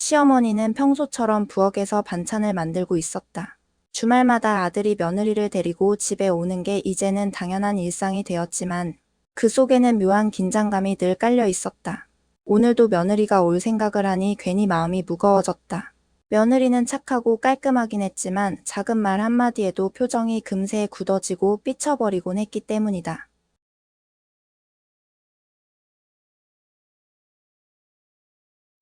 시어머니는 평소처럼 부엌에서 반찬을 만들고 있었다. 주말마다 아들이 며느리를 데리고 집에 오는 게 이제는 당연한 일상이 되었지만 그 속에는 묘한 긴장감이 늘 깔려 있었다. 오늘도 며느리가 올 생각을 하니 괜히 마음이 무거워졌다. 며느리는 착하고 깔끔하긴 했지만 작은 말 한마디에도 표정이 금세 굳어지고 삐쳐버리곤 했기 때문이다.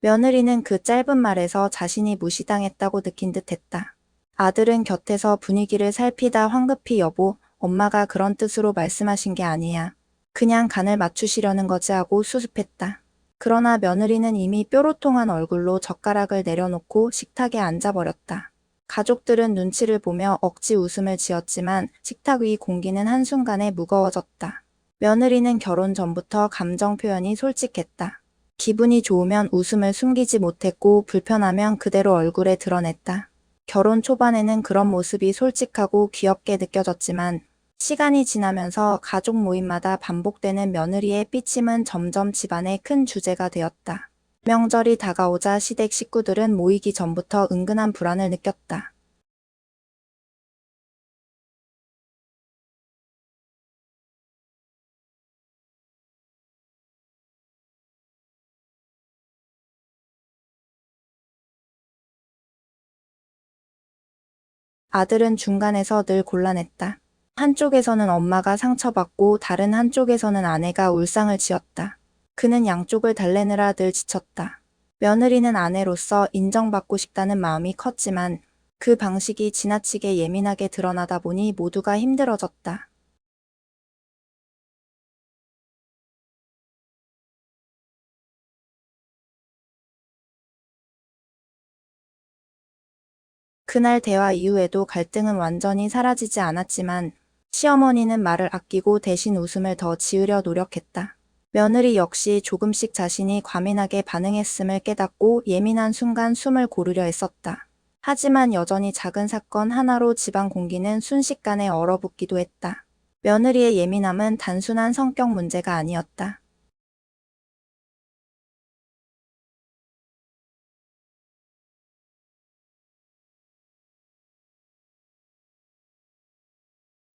며느리는 그 짧은 말에서 자신이 무시당했다고 느낀 듯했다. 아들은 곁에서 분위기를 살피다 황급히 여보, 엄마가 그런 뜻으로 말씀하신 게 아니야. 그냥 간을 맞추시려는 거지 하고 수습했다. 그러나 며느리는 이미 뾰로통한 얼굴로 젓가락을 내려놓고 식탁에 앉아버렸다. 가족들은 눈치를 보며 억지 웃음을 지었지만 식탁 위 공기는 한순간에 무거워졌다. 며느리는 결혼 전부터 감정 표현이 솔직했다. 기분이 좋으면 웃음을 숨기지 못했고 불편하면 그대로 얼굴에 드러냈다. 결혼 초반에는 그런 모습이 솔직하고 귀엽게 느껴졌지만 시간이 지나면서 가족 모임마다 반복되는 며느리의 삐침은 점점 집안의 큰 주제가 되었다. 명절이 다가오자 시댁 식구들은 모이기 전부터 은근한 불안을 느꼈다. 아들은 중간에서 늘 곤란했다. 한쪽에서는 엄마가 상처받고 다른 한쪽에서는 아내가 울상을 지었다. 그는 양쪽을 달래느라 늘 지쳤다. 며느리는 아내로서 인정받고 싶다는 마음이 컸지만 그 방식이 지나치게 예민하게 드러나다 보니 모두가 힘들어졌다. 그날 대화 이후에도 갈등은 완전히 사라지지 않았지만 시어머니는 말을 아끼고 대신 웃음을 더 지으려 노력했다. 며느리 역시 조금씩 자신이 과민하게 반응했음을 깨닫고 예민한 순간 숨을 고르려 했었다. 하지만 여전히 작은 사건 하나로 집안 공기는 순식간에 얼어붙기도 했다. 며느리의 예민함은 단순한 성격 문제가 아니었다.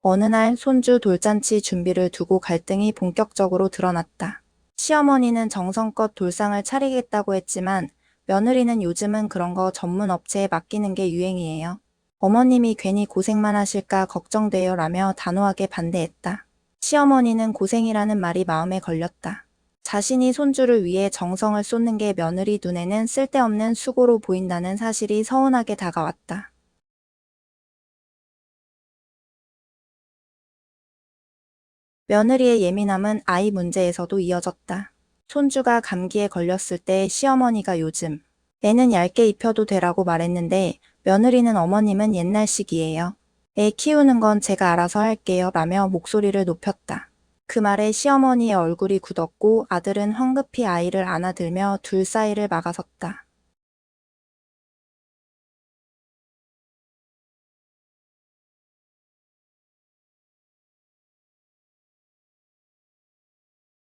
어느 날 손주 돌잔치 준비를 두고 갈등이 본격적으로 드러났다. 시어머니는 정성껏 돌상을 차리겠다고 했지만 며느리는 요즘은 그런 거 전문 업체에 맡기는 게 유행이에요. 어머님이 괜히 고생만 하실까 걱정돼요 라며 단호하게 반대했다. 시어머니는 고생이라는 말이 마음에 걸렸다. 자신이 손주를 위해 정성을 쏟는 게 며느리 눈에는 쓸데없는 수고로 보인다는 사실이 서운하게 다가왔다. 며느리의 예민함은 아이 문제에서도 이어졌다. 손주가 감기에 걸렸을 때 시어머니가 요즘 애는 얇게 입혀도 되라고 말했는데 며느리는 어머님은 옛날식이에요. 애 키우는 건 제가 알아서 할게요 라며 목소리를 높였다. 그 말에 시어머니의 얼굴이 굳었고 아들은 황급히 아이를 안아들며 둘 사이를 막아섰다.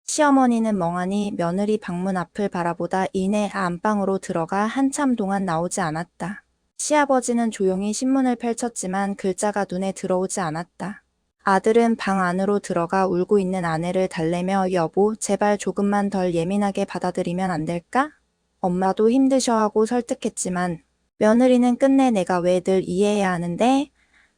시어머니는 멍하니 며느리 방문 앞을 바라보다 이내 안방으로 들어가 한참 동안 나오지 않았다. 시아버지는 조용히 신문을 펼쳤지만 글자가 눈에 들어오지 않았다. 아들은 방 안으로 들어가 울고 있는 아내를 달래며 여보, 제발 조금만 덜 예민하게 받아들이면 안 될까? 엄마도 힘드셔 하고 설득했지만 며느리는 끝내 내가 왜 늘 이해해야 하는데?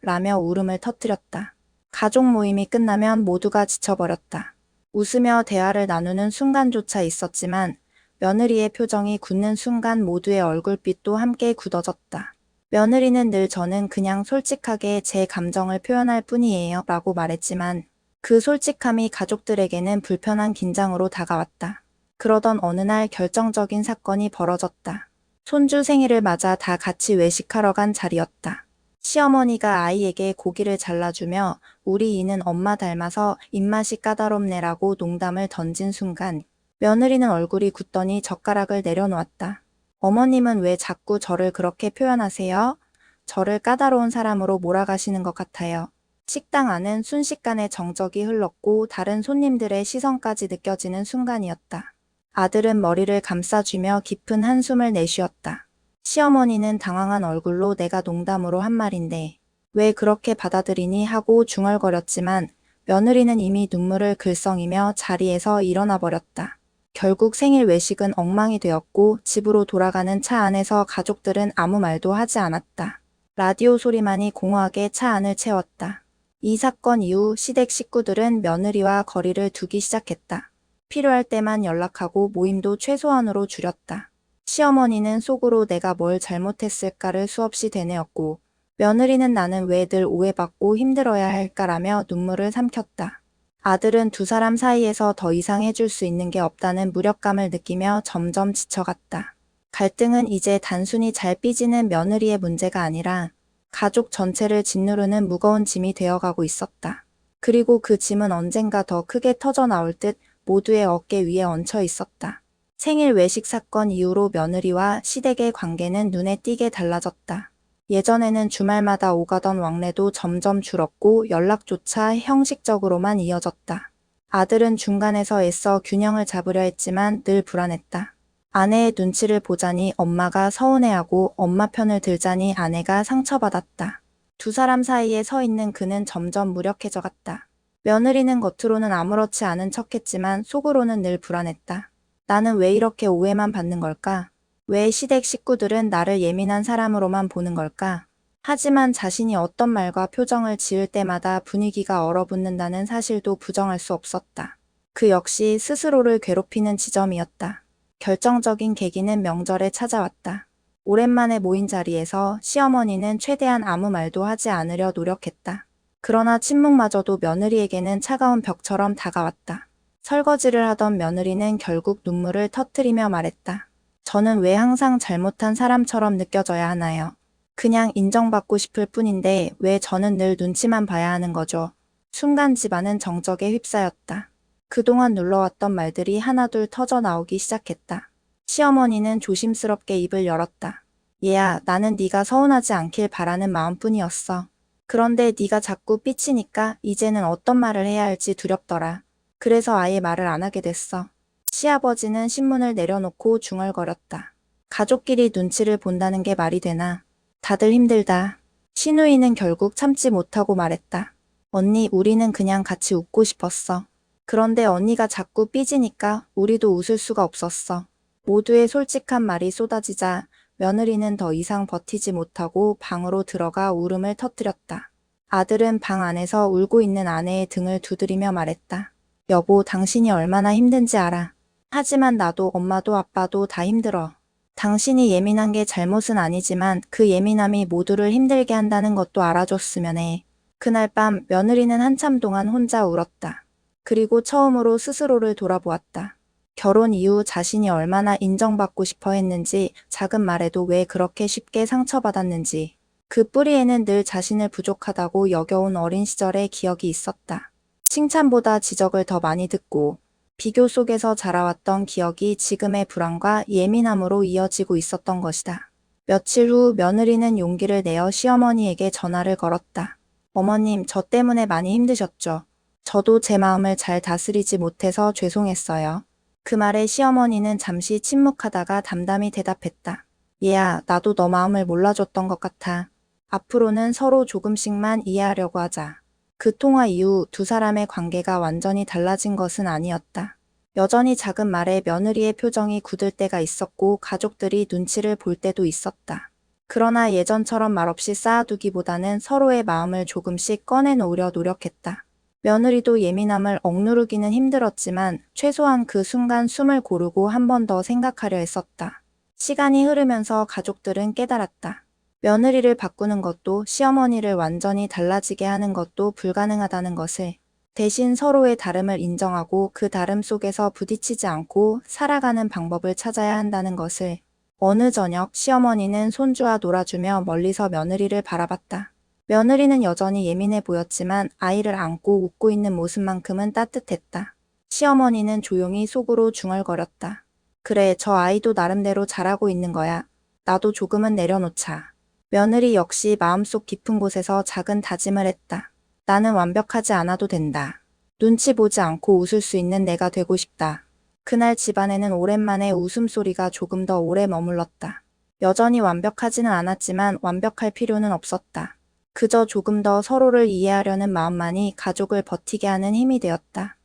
라며 울음을 터뜨렸다. 가족 모임이 끝나면 모두가 지쳐버렸다. 웃으며 대화를 나누는 순간조차 있었지만 며느리의 표정이 굳는 순간 모두의 얼굴빛도 함께 굳어졌다. 며느리는 늘 저는 그냥 솔직하게 제 감정을 표현할 뿐이에요 라고 말했지만 그 솔직함이 가족들에게는 불편한 긴장으로 다가왔다. 그러던 어느 날 결정적인 사건이 벌어졌다. 손주 생일을 맞아 다 같이 외식하러 간 자리였다. 시어머니가 아이에게 고기를 잘라주며 우리 이는 엄마 닮아서 입맛이 까다롭네라고 농담을 던진 순간 며느리는 얼굴이 굳더니 젓가락을 내려놓았다. 어머님은 왜 자꾸 저를 그렇게 표현하세요? 저를 까다로운 사람으로 몰아가시는 것 같아요. 식당 안은 순식간에 정적이 흘렀고 다른 손님들의 시선까지 느껴지는 순간이었다. 아들은 머리를 감싸쥐며 깊은 한숨을 내쉬었다. 시어머니는 당황한 얼굴로 내가 농담으로 한 말인데 왜 그렇게 받아들이니 하고 중얼거렸지만 며느리는 이미 눈물을 글썽이며 자리에서 일어나 버렸다. 결국 생일 외식은 엉망이 되었고 집으로 돌아가는 차 안에서 가족들은 아무 말도 하지 않았다. 라디오 소리만이 공허하게 차 안을 채웠다. 이 사건 이후 시댁 식구들은 며느리와 거리를 두기 시작했다. 필요할 때만 연락하고 모임도 최소한으로 줄였다. 시어머니는 속으로 내가 뭘 잘못했을까를 수없이 되뇌었고 며느리는 나는 왜 늘 오해받고 힘들어야 할까라며 눈물을 삼켰다. 아들은 두 사람 사이에서 더 이상 해줄 수 있는 게 없다는 무력감을 느끼며 점점 지쳐갔다. 갈등은 이제 단순히 잘 삐지는 며느리의 문제가 아니라 가족 전체를 짓누르는 무거운 짐이 되어가고 있었다. 그리고 그 짐은 언젠가 더 크게 터져 나올 듯 모두의 어깨 위에 얹혀 있었다. 생일 외식 사건 이후로 며느리와 시댁의 관계는 눈에 띄게 달라졌다. 예전에는 주말마다 오가던 왕래도 점점 줄었고 연락조차 형식적으로만 이어졌다. 아들은 중간에서 애써 균형을 잡으려 했지만 늘 불안했다. 아내의 눈치를 보자니 엄마가 서운해하고 엄마 편을 들자니 아내가 상처받았다. 두 사람 사이에 서 있는 그는 점점 무력해져 갔다. 며느리는 겉으로는 아무렇지 않은 척했지만 속으로는 늘 불안했다. 나는 왜 이렇게 오해만 받는 걸까? 왜 시댁 식구들은 나를 예민한 사람으로만 보는 걸까? 하지만 자신이 어떤 말과 표정을 지을 때마다 분위기가 얼어붙는다는 사실도 부정할 수 없었다. 그 역시 스스로를 괴롭히는 지점이었다. 결정적인 계기는 명절에 찾아왔다. 오랜만에 모인 자리에서 시어머니는 최대한 아무 말도 하지 않으려 노력했다. 그러나 침묵마저도 며느리에게는 차가운 벽처럼 다가왔다. 설거지를 하던 며느리는 결국 눈물을 터뜨리며 말했다. 저는 왜 항상 잘못한 사람처럼 느껴져야 하나요? 그냥 인정받고 싶을 뿐인데 왜 저는 늘 눈치만 봐야 하는 거죠? 순간 집안은 정적에 휩싸였다. 그동안 눌러왔던 말들이 하나둘 터져 나오기 시작했다. 시어머니는 조심스럽게 입을 열었다. 얘야, 나는 네가 서운하지 않길 바라는 마음뿐이었어. 그런데 네가 자꾸 삐치니까 이제는 어떤 말을 해야 할지 두렵더라. 그래서 아예 말을 안 하게 됐어. 시아버지는 신문을 내려놓고 중얼거렸다. 가족끼리 눈치를 본다는 게 말이 되나? 다들 힘들다. 신우이는 결국 참지 못하고 말했다. 언니, 우리는 그냥 같이 웃고 싶었어. 그런데 언니가 자꾸 삐지니까 우리도 웃을 수가 없었어. 모두의 솔직한 말이 쏟아지자 며느리는 더 이상 버티지 못하고 방으로 들어가 울음을 터뜨렸다. 아들은 방 안에서 울고 있는 아내의 등을 두드리며 말했다. 여보, 당신이 얼마나 힘든지 알아. 하지만 나도 엄마도 아빠도 다 힘들어. 당신이 예민한 게 잘못은 아니지만 그 예민함이 모두를 힘들게 한다는 것도 알아줬으면 해. 그날 밤 며느리는 한참 동안 혼자 울었다. 그리고 처음으로 스스로를 돌아보았다. 결혼 이후 자신이 얼마나 인정받고 싶어 했는지, 작은 말에도 왜 그렇게 쉽게 상처받았는지, 그 뿌리에는 늘 자신을 부족하다고 여겨온 어린 시절의 기억이 있었다. 칭찬보다 지적을 더 많이 듣고 비교 속에서 자라왔던 기억이 지금의 불안과 예민함으로 이어지고 있었던 것이다. 며칠 후 며느리는 용기를 내어 시어머니에게 전화를 걸었다. 어머님, 저 때문에 많이 힘드셨죠? 저도 제 마음을 잘 다스리지 못해서 죄송했어요. 그 말에 시어머니는 잠시 침묵하다가 담담히 대답했다. 얘야, 나도 너 마음을 몰라줬던 것 같아. 앞으로는 서로 조금씩만 이해하려고 하자. 그 통화 이후 두 사람의 관계가 완전히 달라진 것은 아니었다. 여전히 작은 말에 며느리의 표정이 굳을 때가 있었고 가족들이 눈치를 볼 때도 있었다. 그러나 예전처럼 말없이 쌓아두기보다는 서로의 마음을 조금씩 꺼내놓으려 노력했다. 며느리도 예민함을 억누르기는 힘들었지만 최소한 그 순간 숨을 고르고 한 번 더 생각하려 했었다. 시간이 흐르면서 가족들은 깨달았다. 며느리를 바꾸는 것도 시어머니를 완전히 달라지게 하는 것도 불가능하다는 것을. 대신 서로의 다름을 인정하고 그 다름 속에서 부딪히지 않고 살아가는 방법을 찾아야 한다는 것을. 어느 저녁 시어머니는 손주와 놀아주며 멀리서 며느리를 바라봤다. 며느리는 여전히 예민해 보였지만 아이를 안고 웃고 있는 모습만큼은 따뜻했다. 시어머니는 조용히 속으로 중얼거렸다. 그래, 저 아이도 나름대로 잘하고 있는 거야. 나도 조금은 내려놓자. 며느리 역시 마음속 깊은 곳에서 작은 다짐을 했다. 나는 완벽하지 않아도 된다. 눈치 보지 않고 웃을 수 있는 내가 되고 싶다. 그날 집안에는 오랜만에 웃음소리가 조금 더 오래 머물렀다. 여전히 완벽하지는 않았지만 완벽할 필요는 없었다. 그저 조금 더 서로를 이해하려는 마음만이 가족을 버티게 하는 힘이 되었다.